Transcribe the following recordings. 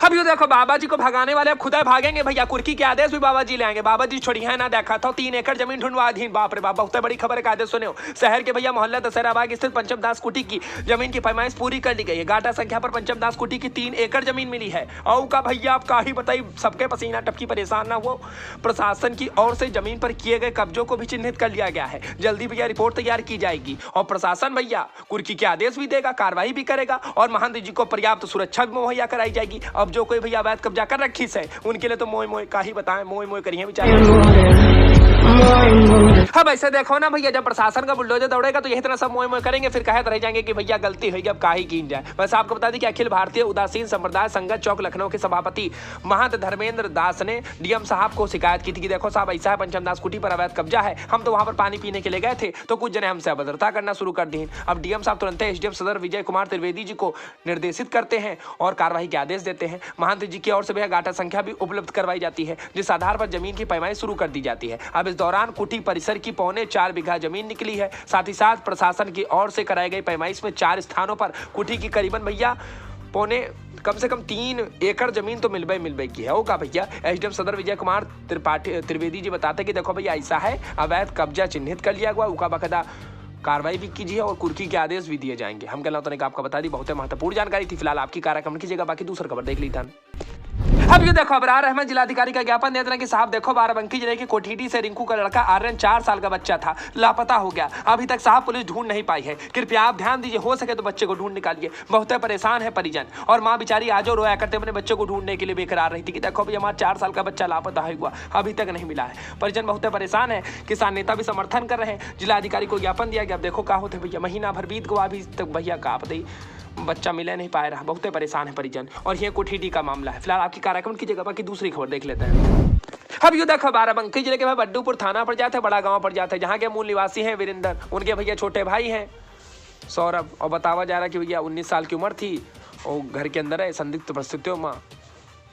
अब ये देखो बाबा जी को भगाने वाले अब खुदा भागेंगे भैया, कुर्की के आदेश भी बाबा जी लेंगे। बाबा जी छोड़ी है ना, देखा था 3 एकड़ जमीन ढूंढवाधीन। बाप रे बाप, बहुत बड़ी खबर का आदेश सुने हो। शहर के भैया मोहल्ला दशहरा बाग स्थित पंचम दास कुटी की जमीन की पैमाइश पूरी कर ली गई है। गाटा संख्या पर पंचम दास कुटी की 3 एकड़ जमीन मिली है। और का भैया आप का ही बताई, सबके पसीना टपकी, परेशान ना हो। प्रशासन की ओर से जमीन पर किए गए कब्जों को भी चिन्हित कर लिया गया है। जल्दी भैया रिपोर्ट तैयार की जाएगी और प्रशासन भैया कुर्की के आदेश भी देगा, कार्रवाई भी करेगा और महंत जी को पर्याप्त सुरक्षा भी मुहैया कराई जाएगी। अब जो कोई भैया अवैध कब्जा कर रखी है उनके लिए तो मोए मोए का ही बताएं, मोए मोए करिए बेचारे। अब ऐसे देखो ना भैया, जब प्रशासन का बुलडोजर दौड़ेगा तो यही तरह सब मोए मोए करेंगे, फिर कहते रह जाएंगे कि भैया गलती हुई, अब का ही कीन जाए। वैसे आपको बता दें कि अखिल भारतीय उदासीन संप्रदाय संगत चौक लखनऊ के सभापति महंत धर्मेंद्र दास ने डीएम साहब को शिकायत की थी कि देखो साहब ऐसा है, पंचम दास कुटी पर अवैध कब्जा है, हम तो वहां पर पानी पीने के लिए गए थे तो कुछ जने हमसे अभद्रता करना शुरू कर दी। अब डीएम साहब तुरंत एसडीएम सदर विजय कुमार त्रिवेदी जी को निर्देशित करते हैं और कार्रवाई के आदेश देते हैं। महंत जी की ओर से भैया गाटा संख्या भी उपलब्ध करवाई जाती है, जिस आधार पर जमीन की पैमाइश शुरू कर दी जाती है। अब इस दौरान कुटी परिसर की 4.25 बीघा जमीन निकली है। साथ ही साथ प्रशासन की ओर से कराई गई पैमाइश में 4 स्थानों पर कुटी की करीबन भैया कम से कम 3 एकड़ जमीन तो मिलबई की है। होगा भैया एसडीएम सदर विजय कुमार त्रिवेदी जी बताते कि देखो भैया ऐसा है, अवैध कब्जा चिन्हित कर लिया हुआ, उका बकायदा कार्रवाई भी कीजिए और कुर्की के आदेश भी दिए जाएंगे। हम कहना तो आपको बता दी, बहुत महत्वपूर्ण जानकारी थी। फिलहाल आपकी कार्यक्रम कीजिएगा, बाकी दूसरा खबर देख ली था। अब ये देखो अबरार अहमद जिलाधिकारी का ज्ञापन देते हैं कि साहब देखो बाराबंकी जिले के कोठीडी से रिंकू का लड़का आर्यन 4 साल का बच्चा था, लापता हो गया। अभी तक साहब पुलिस ढूंढ नहीं पाई है। कृपया आप ध्यान दीजिए, हो सके तो बच्चे को ढूंढ निकालिए। बहुत परेशान है परिजन और माँ बेचारी आजो रोया करते अपने बच्चे को ढूंढने के लिए बेकरार रही थी कि देखो भाई हमारा 4 साल का बच्चा लापता हुआ, अभी तक नहीं मिला है। परिजन बहुत परेशान है, किसान नेता भी समर्थन कर रहे हैं। जिलाधिकारी को ज्ञापन दिया गया। अब देखो क्या होते भैया, महीना भर बीत गया, अभी तक भैया का बताइए बच्चा मिले नहीं पाए रहा। बहुत परेशान है परिजन और ये कोठीडी का मामला है। फिलहाल आपकी कार्यक्रम की जगह बाकी दूसरी खबर देख लेते हैं। अब युद्ध खबर बाराबंकी जिले के भाई बड्डूपुर थाना पड़ जाता है, बड़ा गांव पड़ जाता है, जहां के मूल निवासी हैं वीरेंद्र, उनके भैया छोटे भाई हैं सौरभ। और बतावा जा रहा है कि भैया 19 साल की उम्र थी और घर के अंदर है, संदिग्ध परिस्थितियों में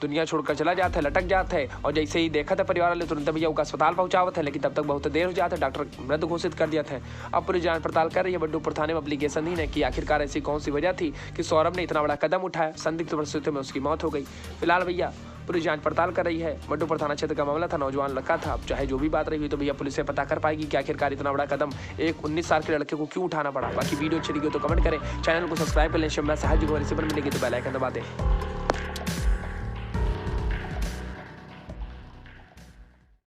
दुनिया छोड़कर चला जाता है, लटक जाता है। और जैसे ही देखा था परिवार वाले तुरंत भैया उनका अस्पताल पहुंचावत है, लेकिन तब तक बहुत देर हो जाता है, डॉक्टर मृत घोषित कर दिया था। अब पुलिस जांच पड़ताल कर रही है। बड्डूपुर थाने में एप्लीकेशन दी है कि आखिरकार ऐसी कौन सी वजह थी कि सौरभ ने इतना बड़ा कदम उठाया, संदिग्ध परिस्थितियों में उसकी मौत हो गई। फिलहाल भैया पुलिस जांच पड़ताल कर रही है। बड्डूपुर थाना क्षेत्र का मामला था, नौजवान लड़का था। अब चाहे जो भी बात रही हुई तो भैया पुलिस से पता कर पाएगी कि आखिरकार इतना बड़ा कदम एक 19 साल के लड़के को क्यों उठाना पड़ा। बाकी वीडियो अच्छी लगी तो कमेंट करें, चैनल को सब्सक्राइब कर लें। शिव में सहज मिलेगी तो बेल आइकन दबा दें।